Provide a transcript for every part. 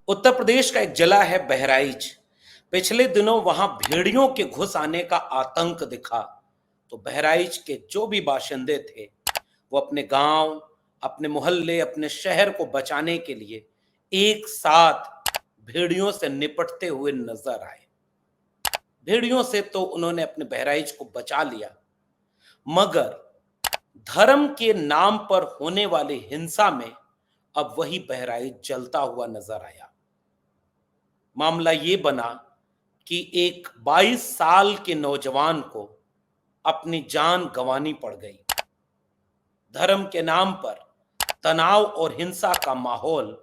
उत्तर प्रदेश का एक जिला है बहराइच। पिछले दिनों वहां भेड़ियों के घुस आने का आतंक दिखा तो बहराइच के जो भी बाशिंदे थे वो अपने गांव, अपने मोहल्ले, अपने शहर को बचाने के लिए एक साथ भेड़ियों से निपटते हुए नजर आए। भेड़ियों से तो उन्होंने अपने बहराइच को बचा लिया, मगर धर्म के नाम पर होने वाली हिंसा में अब वही बहराइच जलता हुआ नजर आया। मामला ये बना कि एक 22 साल के नौजवान को अपनी जान गंवानी पड़ गई। धर्म के नाम पर तनाव और हिंसा का माहौल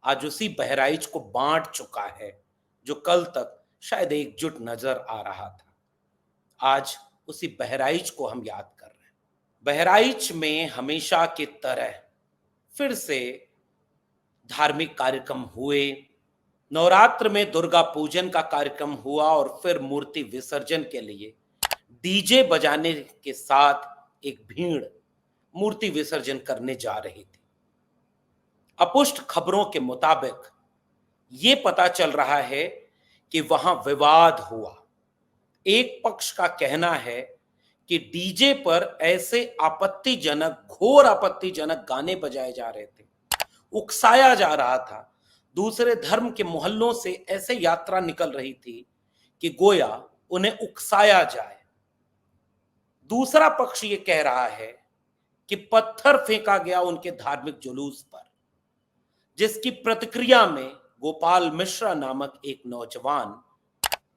आज उसी बहराइच को बांट चुका है, जो कल तक शायद एकजुट नजर आ रहा था। आज उसी बहराइच को हम याद कर रहे हैं। बहराइच में हमेशा की तरह फिर से धार्मिक कार्यक्रम हुए। नवरात्र में दुर्गा पूजन का कार्यक्रम हुआ और फिर मूर्ति विसर्जन के लिए डीजे बजाने के साथ एक भीड़ मूर्ति विसर्जन करने जा रही थी। अपुष्ट खबरों के मुताबिक ये पता चल रहा है कि वहां विवाद हुआ। एक पक्ष का कहना है कि डीजे पर ऐसे आपत्तिजनक, घोर आपत्तिजनक गाने बजाए जा रहे थे, उकसाया जा रहा था। दूसरे धर्म के मोहल्लों से ऐसे यात्रा निकल रही थी कि गोया उन्हें उकसाया जाए। दूसरा पक्ष ये कह रहा है कि पत्थर फेंका गया उनके धार्मिक जुलूस पर, जिसकी प्रतिक्रिया में गोपाल मिश्रा नामक एक नौजवान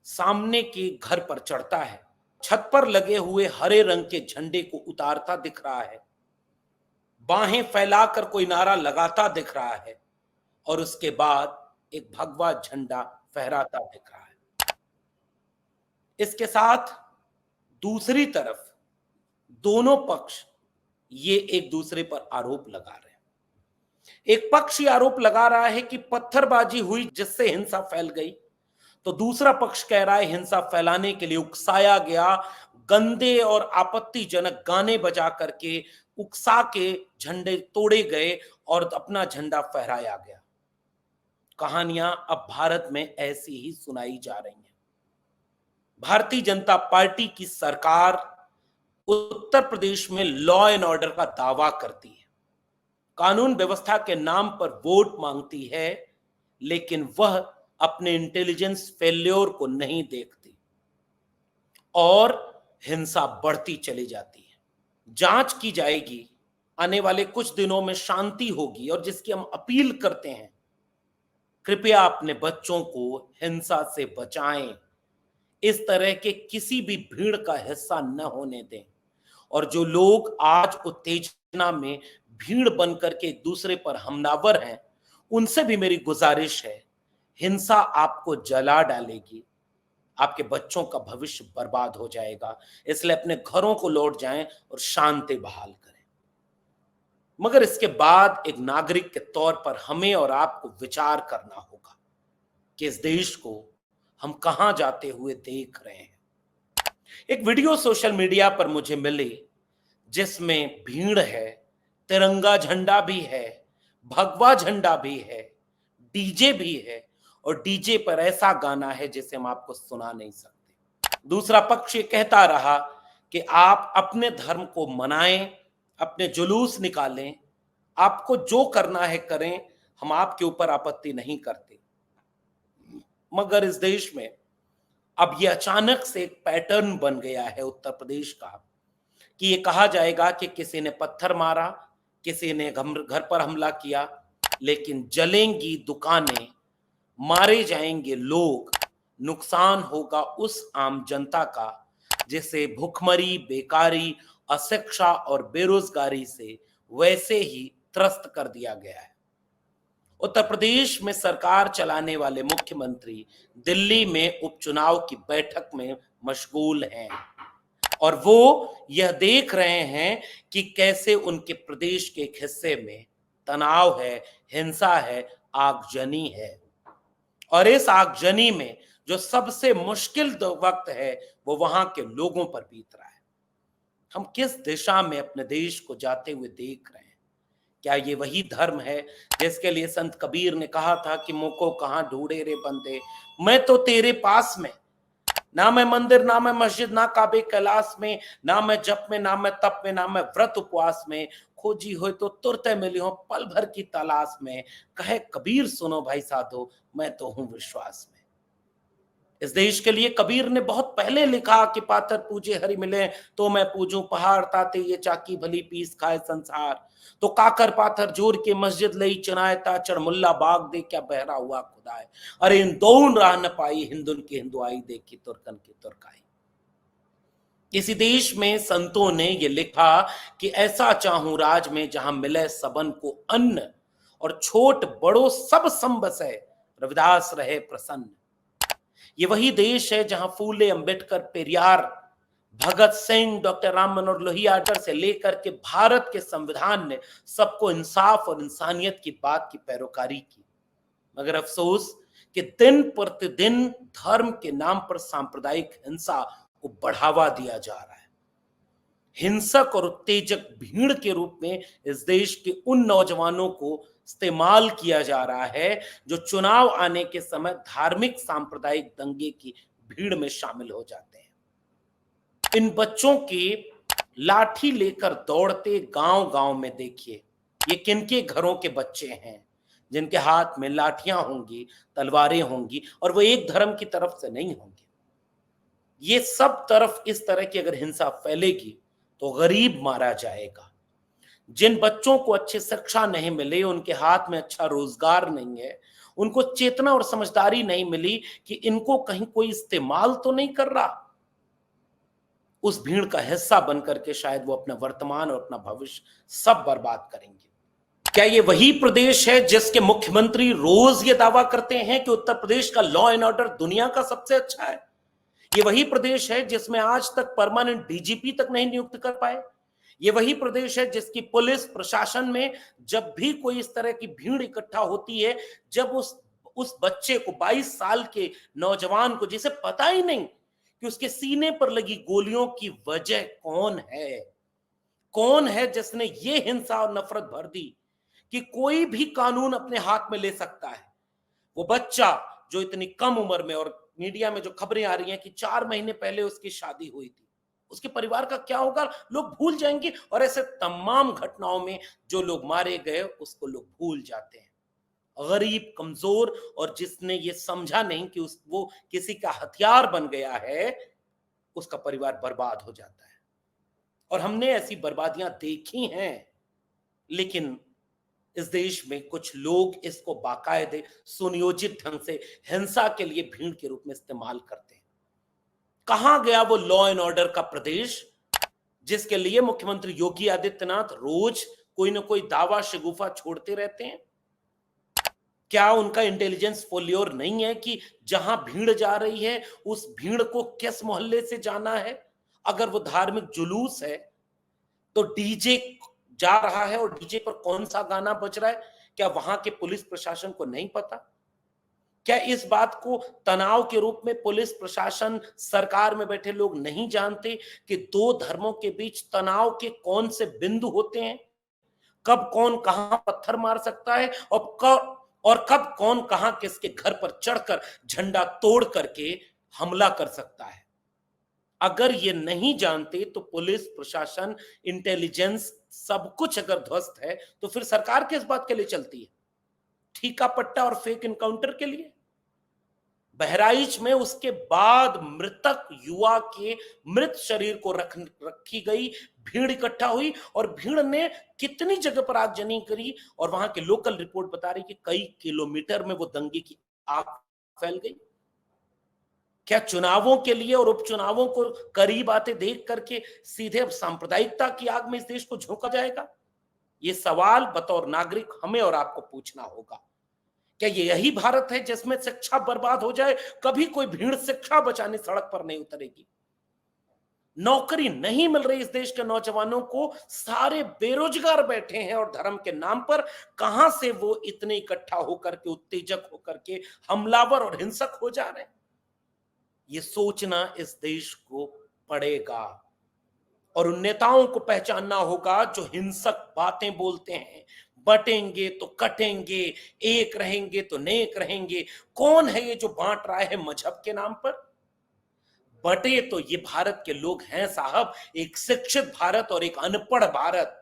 सामने के घर पर चढ़ता है, छत पर लगे हुए हरे रंग के झंडे को उतारता दिख रहा है, बाहें फैलाकर कोई नारा लगाता दिख रहा है और उसके बाद एक भगवा झंडा फहराता दिख रहा है। इसके साथ दूसरी तरफ दोनों पक्ष ये एक दूसरे पर आरोप लगा रहे हैं। एक पक्ष ये आरोप लगा रहा है कि पत्थरबाजी हुई जिससे हिंसा फैल गई, तो दूसरा पक्ष कह रहा है हिंसा फैलाने के लिए उकसाया गया, गंदे और आपत्तिजनक गाने बजा करके उकसा के झंडे तोड़े गए और अपना झंडा फहराया गया। कहानियां अब भारत में ऐसी ही सुनाई जा रही हैं। भारतीय जनता पार्टी की सरकार उत्तर प्रदेश में लॉ एंड ऑर्डर का दावा करती है, कानून व्यवस्था के नाम पर वोट मांगती है, लेकिन वह अपने इंटेलिजेंस फेल्योर को नहीं देखती और हिंसा बढ़ती चली जाती है। जांच की जाएगी, आने वाले कुछ दिनों में शांति होगी और जिसकी हम अपील करते हैं, कृपया अपने बच्चों को हिंसा से बचाएं। इस तरह के किसी भी भीड़ का हिस्सा न होने दें। और जो लोग आज उत्तेजना में भीड़ बनकर के एक दूसरे पर हमलावर हैं, उनसे भी मेरी गुजारिश है, हिंसा आपको जला डालेगी, आपके बच्चों का भविष्य बर्बाद हो जाएगा। इसलिए अपने घरों को लौट जाएं और शांति बहाल करें। मगर इसके बाद एक नागरिक के तौर पर हमें और आपको विचार करना होगा कि इस देश को हम कहां जाते हुए देख रहे हैं। एक वीडियो सोशल मीडिया पर मुझे मिली जिसमें भीड़ है, तिरंगा झंडा भी है, भगवा झंडा भी है, डीजे भी है और डीजे पर ऐसा गाना है जिसे हम आपको सुना नहीं सकते। दूसरा पक्ष ये कहता रहा कि आप अपने धर्म को मनाएं, अपने जुलूस निकालें, आपको जो करना है करें, हम आपके ऊपर आपत्ति नहीं करते। मगर इस देश में अब ये अचानक से एक पैटर्न बन गया है उत्तर प्रदेश का कि ये कहा जाएगा कि किसी ने पत्थर मारा, किसी ने घर पर हमला किया, लेकिन जलेंगी दुकानें, मारे जाएंगे लोग, नुकसान होगा उस आम जनता का जिसे भुखमरी, बेकारी, अशिक्षा और बेरोजगारी से वैसे ही त्रस्त कर दिया गया है। उत्तर प्रदेश में सरकार चलाने वाले मुख्यमंत्री दिल्ली में उपचुनाव की बैठक में मशगूल हैं और वो यह देख रहे हैं कि कैसे उनके प्रदेश के एक हिस्से में तनाव है, हिंसा है, आगजनी है। और इस आगजनी में जो सबसे मुश्किल वक्त है वो वहां के लोगों पर बीत रहा है। हम किस दिशा में अपने देश को जाते हुए देख रहे हैं? क्या ये वही धर्म है जिसके लिए संत कबीर ने कहा था कि मुझको कहाँ ढूंढे रे बंदे, मैं तो तेरे पास में, ना मैं मंदिर ना मैं मस्जिद ना काबे कैलाश में, ना मैं जप में ना मैं तप में ना मैं व्रत उपवास में, खोजी हो तो तुरत मिली हो पल भर की तलाश में, कहे कबीर सुनो भाई साधो मैं तो हूं विश्वास में। इस देश के लिए कबीर ने बहुत पहले लिखा कि पाथर पूजे हरि मिले तो मैं पूजूं पहाड़, ताते ये चाकी भली पीस खाए संसार, तो काकर पाथर जोर के मस्जिद लई चुनाए ताचड़ मुल्ला बाग दे क्या बहरा हुआ खुदाए, अरे इन दोन राह न पाई हिंदुन की हिंदुआई देखी तुर्कन की तुर्काई। किसी देश में संतों ने ये लिखा कि ऐसा चाहूं राज में जहां मिले सबन को अन्न, और छोट बड़ो सब संबसे रविदास रहे प्रसन्न। ये वही देश है जहां फूले अंबेडकर, पेरियार, भगत सिंह, डॉक्टर राम मनोहर लोहिया से लेकर के भारत के संविधान ने सबको इंसाफ और इंसानियत की बात की पैरोकारी की। मगर अफसोस कि दिन प्रतिदिन धर्म के नाम पर सांप्रदायिक हिंसा को बढ़ावा दिया जा रहा है। हिंसक और उत्तेजक भीड़ के रूप में इस देश के उन नौजवानों को इस्तेमाल किया जा रहा है जो चुनाव आने के समय धार्मिक सांप्रदायिक दंगे की भीड़ में शामिल हो जाते हैं। इन बच्चों के लाठी लेकर दौड़ते गांव गांव में देखिए ये किनके घरों के बच्चे हैं जिनके हाथ में लाठियां होंगी, तलवारें होंगी, और वो एक धर्म की तरफ से नहीं होंगे। ये सब तरफ इस तरह की अगर हिंसा फैलेगी तो गरीब मारा जाएगा। जिन बच्चों को अच्छी शिक्षा नहीं मिली, उनके हाथ में अच्छा रोजगार नहीं है, उनको चेतना और समझदारी नहीं मिली कि इनको कहीं कोई इस्तेमाल तो नहीं कर रहा, उस भीड़ का हिस्सा बनकर के शायद वो अपना वर्तमान और अपना भविष्य सब बर्बाद करेंगे। क्या ये वही प्रदेश है जिसके मुख्यमंत्री रोज ये दावा करते हैं कि उत्तर प्रदेश का लॉ एंड ऑर्डर दुनिया का सबसे अच्छा है? ये वही प्रदेश है जिसमें आज तक परमानेंट डीजीपी तक नहीं नियुक्त कर पाए? ये वही प्रदेश है जिसकी पुलिस प्रशासन में जब भी कोई इस तरह की भीड़ इकट्ठा होती है, जब उस बच्चे को, 22 साल के नौजवान को, जिसे पता ही नहीं कि उसके सीने पर लगी गोलियों की वजह कौन है जिसने ये हिंसा और नफरत भर दी कि कोई भी कानून अपने हाथ में ले सकता है। वो बच्चा जो इतनी कम उम्र में, और मीडिया में जो खबरें आ रही हैं कि 4 महीने पहले उसकी शादी हुई थी, उसके परिवार का क्या होगा? लोग भूल जाएंगे। और ऐसे तमाम घटनाओं में जो लोग मारे गए उसको लोग भूल जाते हैं। गरीब, कमजोर, और जिसने ये समझा नहीं कि वो किसी का हथियार बन गया है, उसका परिवार बर्बाद हो जाता है। और हमने ऐसी बर्बादियां देखी हैं, लेकिन इस देश में कुछ लोग इसको बाकायदे सुनियोजित ढंग से हिंसा के लिए भीड़ के रूप में इस्तेमाल करते हैं। कहां गया वो लॉ एंड ऑर्डर का प्रदेश जिसके लिए मुख्यमंत्री योगी आदित्यनाथ रोज कोई ना कोई दावा शगुफा छोड़ते रहते हैं? क्या उनका इंटेलिजेंस फोलियोर नहीं है कि जहां भीड़ जा रही है उस भीड़ को किस मोहल्ले से जाना है? अगर वो धार्मिक जुलूस है तो डीजे जा रहा है और डीजे पर कौन सा गाना बज रहा है, क्या वहां के पुलिस प्रशासन को नहीं पता? क्या इस बात को तनाव के रूप में पुलिस प्रशासन, सरकार में बैठे लोग नहीं जानते कि दो धर्मों के बीच तनाव के कौन से बिंदु होते हैं? कब कौन कहां पत्थर मार सकता है, और कब कौन कहां किसके घर पर चढ़कर झंडा तोड़ करके हमला कर सकता है? अगर ये नहीं जानते तो पुलिस प्रशासन, इंटेलिजेंस, सब कुछ अगर ध्वस्त है तो फिर सरकार किस बात के लिए चलती है? ठीका पट्टा और फेक इनकाउंटर के लिए? बहराइच में उसके बाद मृतक युवा के मृत शरीर को रखी गई, भीड़ इकट्ठा हुई और भीड़ ने कितनी जगह पर आगजनी करी, और वहां के लोकल रिपोर्ट बता रही कि कई किलोमीटर में वो दंगे की आग फैल गई। क्या चुनावों के लिए और उपचुनावों को करीब आते देख करके सीधे सांप्रदायिकता की आग में इस देश को झोंका जाएगा? ये सवाल बतौर नागरिक हमें और आपको पूछना होगा। क्या ये यही भारत है जिसमें शिक्षा बर्बाद हो जाए, कभी कोई भीड़ शिक्षा बचाने सड़क पर नहीं उतरेगी? नौकरी नहीं मिल रही इस देश के नौजवानों को, सारे बेरोजगार बैठे हैं, और धर्म के नाम पर कहां से वो इतने इकट्ठा होकर के, उत्तेजक होकर के हमलावर और हिंसक हो जा रहे हैं? ये सोचना इस देश को पड़ेगा, और उन नेताओं को पहचानना होगा जो हिंसक बातें बोलते हैं, बटेंगे तो कटेंगे, एक रहेंगे तो नेक रहेंगे। कौन है ये जो बांट रहा है मजहब के नाम पर? बटे तो ये भारत के लोग हैं साहब, एक शिक्षित भारत और एक अनपढ़ भारत।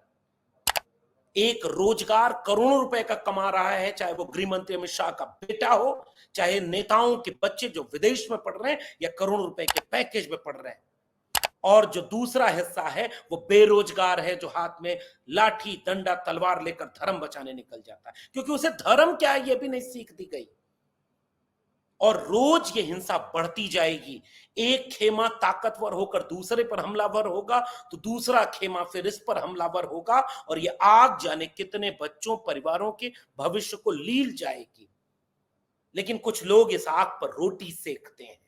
एक रोजगार करोड़ों रुपए का कमा रहा है, चाहे वो गृह मंत्री अमित शाह का बेटा हो, चाहे नेताओं के बच्चे जो विदेश में पढ़ रहे हैं या करोड़ों रुपए के पैकेज में पढ़ रहे हैं। और जो दूसरा हिस्सा है वो बेरोजगार है, जो हाथ में लाठी डंडा तलवार लेकर धर्म बचाने निकल जाता है, क्योंकि उसे धर्म क्या है ये भी नहीं सीख दी गई। और रोज ये हिंसा बढ़ती जाएगी। एक खेमा ताकतवर होकर दूसरे पर हमलावर होगा तो दूसरा खेमा फिर इस पर हमलावर होगा, और ये आग जाने कितने बच्चों परिवारों के भविष्य को लील जाएगी। लेकिन कुछ लोग इस आग पर रोटी सेकते हैं।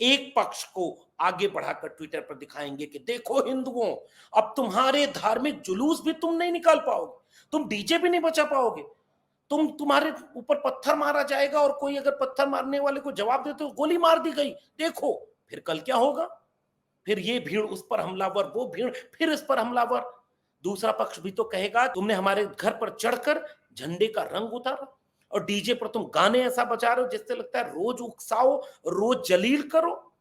एक पक्ष को आगे बढ़ाकर ट्विटर पर दिखाएंगे कि देखो हिंदुओं, अब तुम्हारे धार्मिक जुलूस भी तुम नहीं निकाल पाओगे, तुम डीजे भी नहीं बचा पाओगे, तुम्हारे ऊपर पत्थर मारा जाएगा, और कोई अगर पत्थर मारने वाले को जवाब दे तो गोली मार दी गई। देखो फिर कल क्या होगा, फिर ये भीड़ उस पर हमलावर, वो भीड़ फिर इस पर हमलावर। दूसरा पक्ष भी तो कहेगा तुमने हमारे घर पर चढ़कर झंडे का रंग उतारा, और डीजे पर तुम गाने ऐसा बजा रहे हो जिससे लगता है रोज उकसाओ, रोज जलील करो।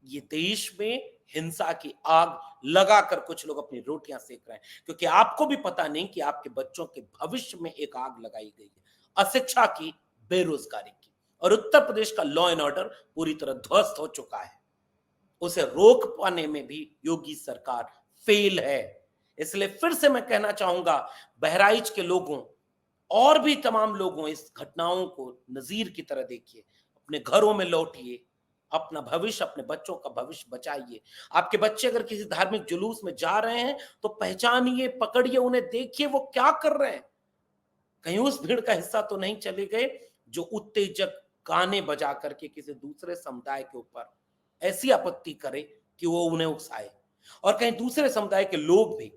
ये देश में हिंसा की आग लगाकर कुछ लोग अपनी रोटियां सेक रहे हैं, क्योंकि आपको भी पता नहीं कि आपके बच्चों के भविष्य में एक आग लगाई गई है, अशिक्षा की, बेरोजगारी की। और उत्तर प्रदेश का लॉ एंड ऑर्डर पूरी तरह ध्वस्त हो चुका है, उसे रोक पाने में भी योगी सरकार फेल है। इसलिए फिर से मैं कहना चाहूंगा, बहराइच के लोगों और भी तमाम लोगों, इस घटनाओं को नजीर की तरह देखिए, अपने घरों में लौटिए, अपना भविष्य, अपने बच्चों का भविष्य बचाइए। आपके बच्चे अगर किसी धार्मिक जुलूस में जा रहे हैं तो पहचानिए, पकड़िए, उन्हें देखिए वो क्या कर रहे हैं। कहीं उस भीड़ का हिस्सा तो नहीं चले गए जो उत्तेजक गाने बजा करके किसी दूसरे समुदाय के ऊपर ऐसी आपत्ति करे कि वो उन्हें उकसाए, और कहीं दूसरे समुदाय के लोग भी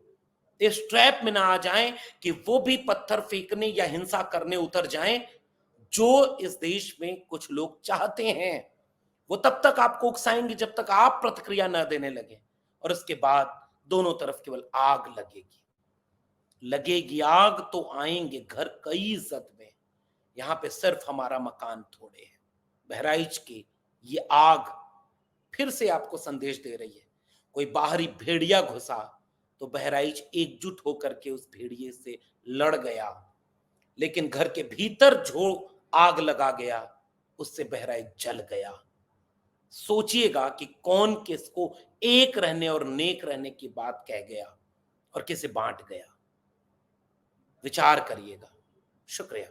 इस ट्रैप में ना आ जाएं कि वो भी पत्थर फेंकने या हिंसा करने उतर जाएं, जो इस देश में कुछ लोग चाहते हैं। वो तब तक आपको उकसाएंगे जब तक आप प्रतिक्रिया न देने लगे, और उसके बाद दोनों तरफ केवल आग लगेगी। लगेगी आग तो आएंगे घर कई इज्जत में। यहां पे सिर्फ हमारा मकान थोड़े है। बहराइच की ये आग फिर से आपको संदेश दे रही है, कोई बाहरी भेड़िया घुसा तो बहराइच एकजुट होकर के उस भेड़िए से लड़ गया, लेकिन घर के भीतर जो आग लगा गया उससे बहराइच जल गया। सोचिएगा कि कौन किसको एक रहने और नेक रहने की बात कह गया और किसे बांट गया। विचार करिएगा। शुक्रिया।